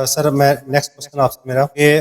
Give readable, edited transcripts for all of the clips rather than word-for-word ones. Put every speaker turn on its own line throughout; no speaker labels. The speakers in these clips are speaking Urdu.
سر میں نیکسٹ کوشچن آپ سے میرا کہ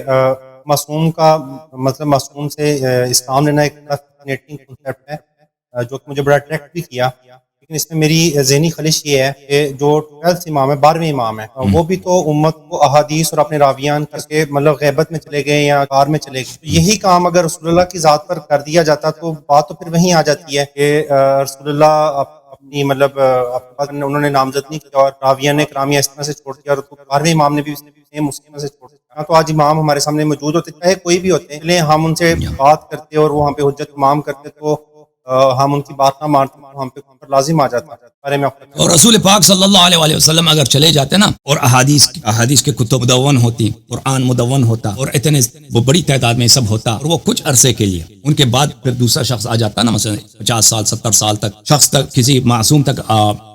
معصوم کا مطلب معصوم سے اسلام لینا ایک فیسنیٹنگ کنسیپٹ ہے جو کہ مجھے بڑا اٹریکٹ بھی کیا، لیکن اس میں میری ذہنی خلش یہ ہے کہ جو 12 امام ہے 12ویں امام ہے وہ بھی تو امت کو احادیث اور اپنے راویان کر کے مطلب غیبت میں چلے گئے یا کار میں چلے گئے. یہی کام اگر رسول اللہ کی ذات پر کر دیا جاتا تو بات تو پھر وہیں آ جاتی ہے کہ رسول اللہ اپنی مطلب انہوں نے نامزد نہیں کیا اور راویان نے کرامیہ اس طرح سے چھوڑ دیا اور 12ویں امام نے بھی سیم اس طرح سے چھوڑ دیا. تو آج امام ہمارے سامنے موجود ہوتے چاہے کوئی بھی ہوتے ہیں، ہم ان سے بات کرتے اور وہاں پہ حجت امام کرتے تو ہم ان کی بات نہ مانتے تو ہم پہ لازم آ جاتا ہے.
اور رسول پاک صلی اللہ علیہ وسلم اگر چلے جاتے نا اور احادیث کے کتب مدون ہوتی، قرآن مدون ہوتا اور اتنے وہ بڑی تعداد میں سب ہوتا اور وہ کچھ عرصے کے لیے ان کے بعد پھر دوسرا شخص آ جاتا نا، مثلا 50 سال 70 سال تک شخص تک کسی معصوم تک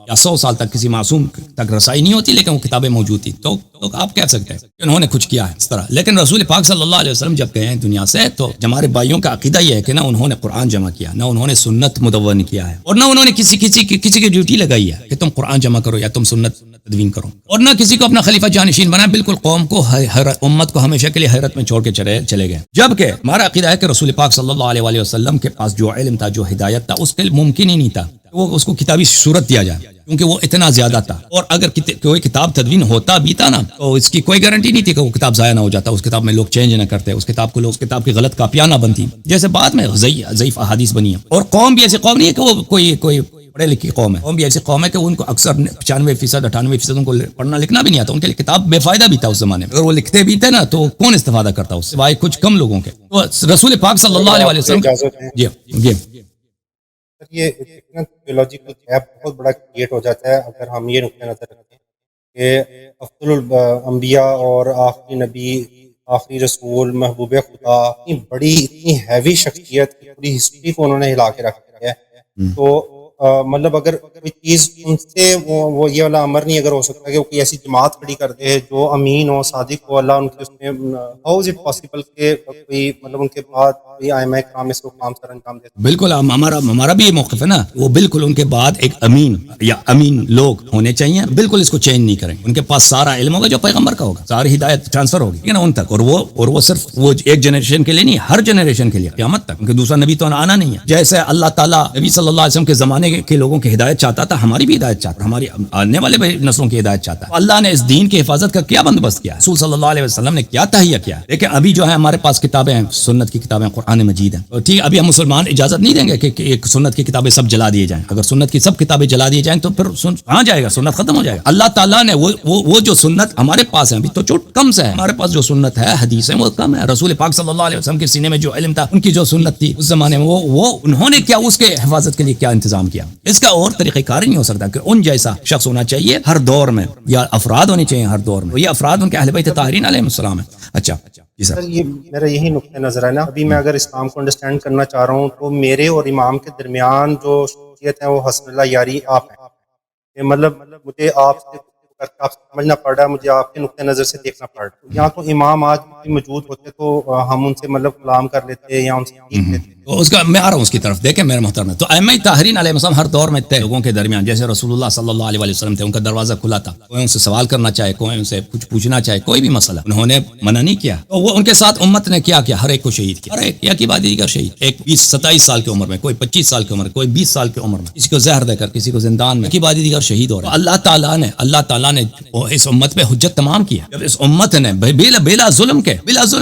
یا 100 سال تک کسی معصوم تک رسائی نہیں ہوتی لیکن وہ کتابیں موجود تھی، تو آپ کہہ سکتے ہیں کہ انہوں نے کچھ کیا ہے اس طرح. لیکن رسول پاک صلی اللہ علیہ وسلم جب گئے ہیں دنیا سے تو ہمارے بھائیوں کا عقیدہ یہ ہے کہ نہ انہوں نے قرآن جمع کیا، نہ انہوں نے سنت مدون کیا ہے، اور نہ انہوں نے کسی کی ڈیوٹی لگائی ہے کہ تم قرآن جمع کرو یا تم سنت تدوین کرو، اور نہ کسی کو اپنا خلیفہ جانشین بنا. بالکل قوم کو امت کو ہمیشہ کے لیے حیرت میں چھوڑ کے چلے گئے. جبکہ ہمارا عقیدہ ہے کہ رسول پاک صلی اللہ علیہ وسلم کے پاس جو علم تھا، جو ہدایت تھا، اس کے ممکن ہی نہیں تھا وہ اس کو کتابی صورت دیا جائے، کیونکہ وہ اتنا زیادہ تھا. اور اگر کوئی کتاب تدوین ہوتا بھی تھا نا تو اس کی کوئی گارنٹی نہیں تھی کہ وہ کتاب ضائع نہ ہو جاتا، اس کتاب میں لوگ چینج نہ کرتے، اس کتاب کی غلط کاپیاں نہ بنتی جیسے بعد میں ضعیف احادیث بنی ہیں. اور قوم بھی ایسی قوم نہیں ہے کہ وہ کوئی پڑھے لکھی قوم ہے، قوم بھی ایسی قوم ہے کہ ان کو اکثر 95% 98% ان کو پڑھنا لکھنا بھی نہیں آتا. ان کے لیے کتاب بے فائدہ بھی تھا اس زمانے میں. اگر وہ لکھتے بھی تھے نا تو کون استفادہ کرتا اس سوائے کچھ کم لوگوں کے. تو رسول پاک صلی اللہ علیہ وسلم جی
یہ تھیولوجیکل گیپ بہت بڑا کریٹ ہو جاتا ہے اگر ہم یہ نقطہ نظر رکھیں کہ افضل الانبیاء اور آخری نبی، آخری رسول، محبوب خدا، اتنی بڑی اتنی ہیوی شخصیت کی پوری ہسٹری کو انہوں نے ہلا کے رکھ دیا ہے. تو مطلب اگر کوئی چیز ان سے وہ یہ والا امر نہیں اگر ہو سکتا کہ وہ کوئی ایسی جماعت کھڑی کر دے جو امین ہو، صادق ہو، اللہ ان کے اس میں ہاؤ از اٹ پاسبل کہ کوئی مطلب ان کے بعد کوئی ائمہ کرام اس کو کام سر انجام دے.
بالکل ہمارا بھی یہ موقف ہے نا، وہ بالکل ان کے بعد ایک امین لوگ ہونے چاہیے، بالکل اس کو چینج نہیں کریں. ان کے پاس سارا علم ہوگا جو پیغمبر کا ہوگا، ساری ہدایت ٹرانسفر ہوگی نا ان تک، اور وہ صرف وہ ایک جنریشن کے لیے نہیں، ہر جنریشن کے لیے قیامت تک، کیونکہ دوسرا نبی تو آنا نہیں ہے. جیسے اللہ تعالیٰ نبی صلی اللہ علیہ وسلم کے زمانے کے لوگوں کی ہدایت چاہتا تھا، ہماری بھی ہدایت چاہتا ہے، ہماری آنے والے نسلوں کی ہدایت چاہتا ہے. اللہ نے اس دین کی حفاظت کا کیا بندوبست کیا، رسول صلی اللہ علیہ وسلم نے کیا تہیہ کیا. لیکن ابھی جو ہے ہمارے پاس کتابیں ہیں، سنت کی کتابیں، قرآن مجید ہیں، ٹھیک ہے. ابھی ہم مسلمان اجازت نہیں دیں گے کہ ایک سنت کی کتابیں سب جلا دیے جائیں. اگر سنت کی سب کتابیں جلا دی جائیں تو پھر کہاں جائے گا، سنت ختم ہو جائے گا. اللہ تعالیٰ نے وہ جو سنت ہمارے پاس ہے ابھی تو کم سے ہے، ہمارے پاس جو سنت ہے حدیث ہے وہ کم ہے. رسول پاک صلی اللہ علیہ وسلم کے سینے میں جو علم تھا، ان کی جو سنت تھی اس زمانے میں، وہ انہوں نے کیا اس کے حفاظت کے لیے کیا انتظام کیا. اس کا اور طریقہ کار نہیں ہو سکتا کہ ان جیسا شخص ہونا چاہیے ہر دور میں، یا افراد ہونے چاہیے ہر دور میں. یہ افراد ان کے اہل بیت طاہرین علیہ السلام ہیں. اچھا جی سر،
یہ میرا یہی نقطہ نظر ہے نا. ابھی میں اگر اسلام کو انڈرسٹینڈ کرنا چاہ رہا ہوں تو میرے اور امام کے درمیان جو شخصیت ہے وہ حسن اللہ یاری آپ ہے. مطلب مجھے آپ سے سمجھنا پڑ رہا ہے، مجھے آپ کے نقطہ نظر سے دیکھنا پڑ رہا ہے. یہاں تو امام آج موجود ہوتے تو ہم ان سے مطلب کلام کر لیتے یا ان سے سیکھ لیتے.
اس کا میں آ رہا ہوں اس کی طرف. دیکھیں میرے محترم، تو ائمہ طاہرین علیہ السلام ہر دور میں تھے لوگوں کے درمیان. جیسے رسول اللہ صلی اللہ علیہ وسلم تھے، ان کا دروازہ کھلا تھا، کوئی ان سے سوال کرنا چاہے، کوئی ان سے کچھ پوچھنا چاہے، کوئی بھی مسئلہ انہوں نے منع نہیں کیا. تو وہ ان کے ساتھ امت نے کیا ہر ایک کو شہید کیا، ہر ایک یا کی بات دیگر شہید. ایک 27 سال کی عمر میں، کوئی 25 سال کی عمر میں، کوئی 20 سال کی عمر میں، کسی کو زہر دے کر، کسی کو زندان میں، کی بات دیگر شہید ہو رہا ہے. اللہ تعالیٰ نے اس امت پہ حجت تمام کیا. جب اس امت نے بلا ظلم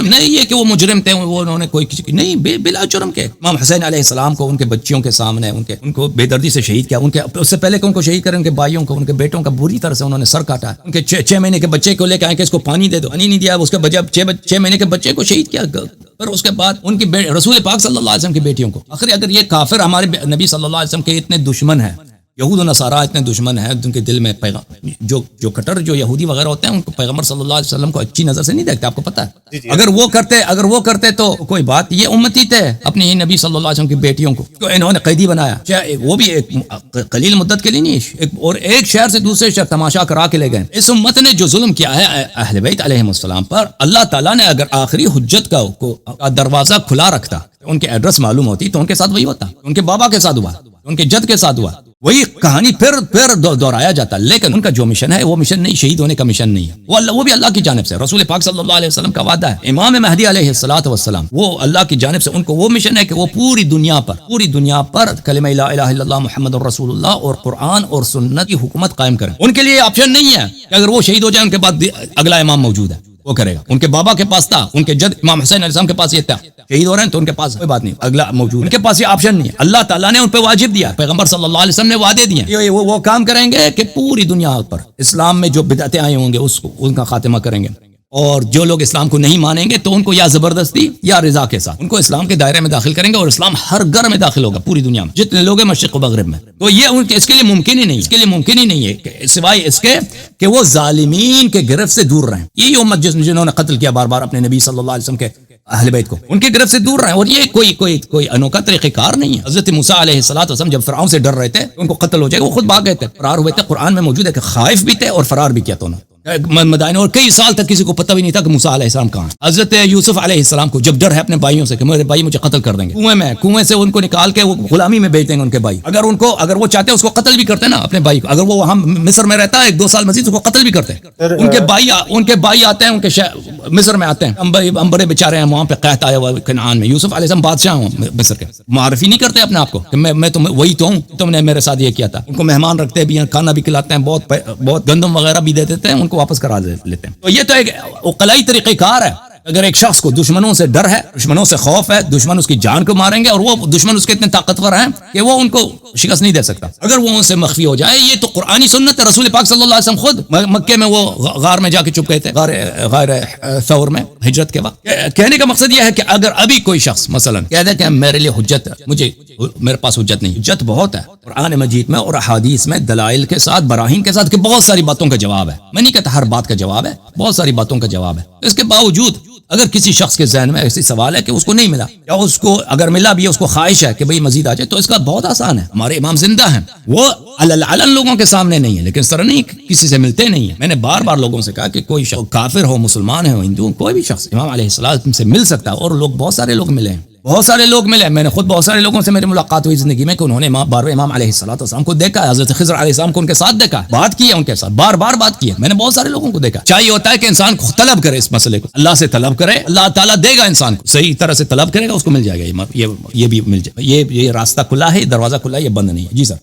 نہیں یہ کہ وہ مجرم تھے، وہ انہوں نے کوئی کسی نہیں بلا جرم کے امام حسین علیہ السلام کو ان کے بچیوں کے سامنے ان کو بے دردی سے شہید کیا. اس سے پہلے کہ ان کو شہید کریں، ان کے بھائیوں کو، ان کے بیٹوں کا بری طرح سے انہوں نے سر کاٹا. ان کے 6 مہینے کے بچے کو لے کے آئے کہ اس کو پانی دے دو، پانی نہیں دیا. اس کے بجائے 6 مہینے کے بچے کو شہید کیا. پھر اس کے بعد ان کی رسول پاک صلی اللہ علیہ وسلم کی بیٹیوں کو. آخر اگر یہ کافر ہمارے نبی صلی اللہ علیہ وسلم کے اتنے دشمن ہیں، یہود و نصارہ اتنے دشمن ہیں، ان کے دل میں جو کٹر جو یہودی وغیرہ ہوتے ہیں، ان کو پیغمبر صلی اللہ علیہ وسلم کو اچھی نظر سے نہیں دیکھتے. آپ کو پتہ ہے اگر وہ کرتے تو کوئی بات. یہ امتی تھے اپنی نبی صلی اللہ علیہ وسلم کی بیٹیوں کو انہوں نے قیدی بنایا، وہ بھی ایک قلیل مدت کے لیے نہیں، اور ایک شہر سے دوسرے شہر تماشا کرا کے لے گئے. اس امت نے جو ظلم کیا ہے اہل بیت علیہ السلام پر، اللہ تعالیٰ نے اگر آخری حجت کا دروازہ کھلا رکھتا، ان کے ایڈریس معلوم ہوتی تو ان کے ساتھ وہی ہوتا، ان کے بابا کے ساتھ ہوا، ان کے جد کے ساتھ ہوا، وہی کہانی پھر دہرایا جاتا. لیکن ان کا جو مشن ہے وہ مشن نہیں، شہید ہونے کا مشن نہیں ہے، وہ بھی اللہ کی جانب سے، رسول پاک صلی اللہ علیہ وسلم کا وعدہ ہے. امام مہدی علیہ الصلوۃ والسلام وہ اللہ کی جانب سے، ان کو وہ مشن ہے کہ وہ پوری دنیا پر کلمہ لا الہ الا اللہ محمد الرسول اللہ اور قرآن اور سنت کی حکومت قائم کریں. ان کے لیے آپشن نہیں ہے کہ اگر وہ شہید ہو جائے ان کے بعد اگلا امام موجود ہے وہ کرے گا. ان کے بابا کے پاس تھا، ان کے جد امام حسین علیہ السلام کے پاس یہ تھا، شہید ہو رہے ہیں تو ان کے پاس کوئی بات نہیں، اگلا موجود، ان کے پاس یہ آپشن نہیں ہے. اللہ تعالیٰ نے ان پہ واجب دیا، پیغمبر صلی اللہ علیہ وسلم نے وعدے دیے، وہ کام کریں گے کہ پوری دنیا پر اسلام میں جو بدعتیں آئے ہوں گے ان کا خاتمہ کریں گے. اور جو لوگ اسلام کو نہیں مانیں گے تو ان کو یا زبردستی یا رضا کے ساتھ ان کو اسلام کے دائرے میں داخل کریں گے، اور اسلام ہر گھر میں داخل ہوگا پوری دنیا میں جتنے لوگ ہیں مشرق و مغرب میں. تو یہ اس کے لیے ممکن ہی نہیں ہے کہ سوائے اس کے کہ وہ ظالمین کے گرفت سے دور رہیں. یہی امت جنہوں نے قتل کیا بار بار اپنے نبی صلی اللہ علیہ وسلم کے اہل بیت کو، ان کے گرفت سے دور رہیں. اور یہ کوئی انوکھا طریقہ کار نہیں ہے. حضرت موسیٰ علیہ السلام جب فرعون سے ڈر رہے تھے ان کو قتل ہو جائے وہ خود بھاگ گئے تھے، فرار ہوئے تھے. قرآن میں موجود ہے کہ خائف بھی تھے اور فرار بھی کیا تو مدائن، اور کئی سال تک کسی کو پتہ بھی نہیں تھا کہ موسیٰ علیہ السلام کہاں ہیں. حضرت یوسف علیہ السلام کو جب ڈر ہے اپنے بھائیوں سے کہ میرے بھائی مجھے قتل کر دیں گے، کنویں سے ان کو نکال کے وہ غلامی میں بیچ دیں گے ان کے بھائی. اگر وہ چاہتے ہیں اس کو قتل بھی کرتے نا اپنے بھائی کو، اگر وہ وہاں مصر میں رہتا ہے 1-2 سال مزید اس کو قتل بھی کرتے ہیں. ان کے بھائی آتے ہیں، ان کے مصر میں آتے ہیں، امبرے بیچارے ہیں وہاں پہ قحط آیا ہوا کنعان میں. یوسف علیہ السلام بادشاہ ہوں مصر کے، معرفی نہیں کرتے اپنے آپ کو کہ میں تو وہی تو ہوں، تم نے میرے ساتھ یہ کیا تھا. ان کو مہمان رکھتے بھی ہیں، کھانا بھی کھلاتے ہیں، بہت گندم وغیرہ بھی دے دیتے ہیں، ان کو واپس کرا لیتے ہیں. تو یہ تو ایک عقلائی طریقہ کار ہے. اگر ایک شخص کو دشمنوں سے ڈر ہے، دشمنوں سے خوف ہے، دشمن اس کی جان کو ماریں گے، اور وہ دشمن اس کے اتنے طاقتور ہیں کہ وہ ان کو شکست نہیں دے سکتا، اگر وہ ان سے مخفی ہو جائے. یہ تو قرآنی سنت ہے. رسول پاک صلی اللہ علیہ وسلم خود مکے میں وہ غار میں جا کے چپ گئے تھے، غار ثور میں ہجرت کے وقت. کہنے کا مقصد یہ ہے کہ اگر ابھی کوئی شخص مثلا کہہ دے کہ میرے لیے حجت ہے، میرے پاس حجت نہیں، حجت بہت ہے قرآن مجید میں اور احادیث میں دلائل کے ساتھ، براہین کے ساتھ، کہ بہت ساری باتوں کا جواب ہے. میں نہیں کہتا ہر بات کا جواب ہے، بہت ساری باتوں کا جواب ہے. اس کے باوجود اگر کسی شخص کے ذہن میں ایسی سوال ہے کہ اس کو نہیں ملا، یا اس کو اگر ملا بھی ہے اس کو خواہش ہے کہ بھئی مزید آ جائے، تو اس کا بہت آسان ہے. ہمارے امام زندہ ہیں، وہ علن لوگوں کے سامنے نہیں ہے، لیکن اس طرح نہیں کسی سے ملتے نہیں ہیں. میں نے بار لوگوں سے کہا کہ کوئی شخص کافر ہو، مسلمان ہو، ہندو، کوئی بھی شخص امام علیہ السلام سے مل سکتا ہے. اور بہت سارے لوگ ملے ہیں، میں نے خود بہت سارے لوگوں سے میری ملاقات ہوئی زندگی میں کہ انہوں نے امام علیہ السلام کو دیکھا ہے، حضرت خضر علیہ السلام کو ان کے ساتھ دیکھا، بات کی ہے ان کے ساتھ، بار بات کی ہے. میں نے بہت سارے لوگوں کو دیکھا. چاہیے ہوتا ہے کہ انسان طلب کرے اس مسئلے کو، اللہ سے طلب کرے، اللہ تعالیٰ دے گا. انسان کو صحیح طرح سے طلب کرے گا اس کو مل جائے گا. یہ بھی مل جائے گا. یہ راستہ کھلا ہے، دروازہ کھلا ہے، یہ بند نہیں ہے. جی سر.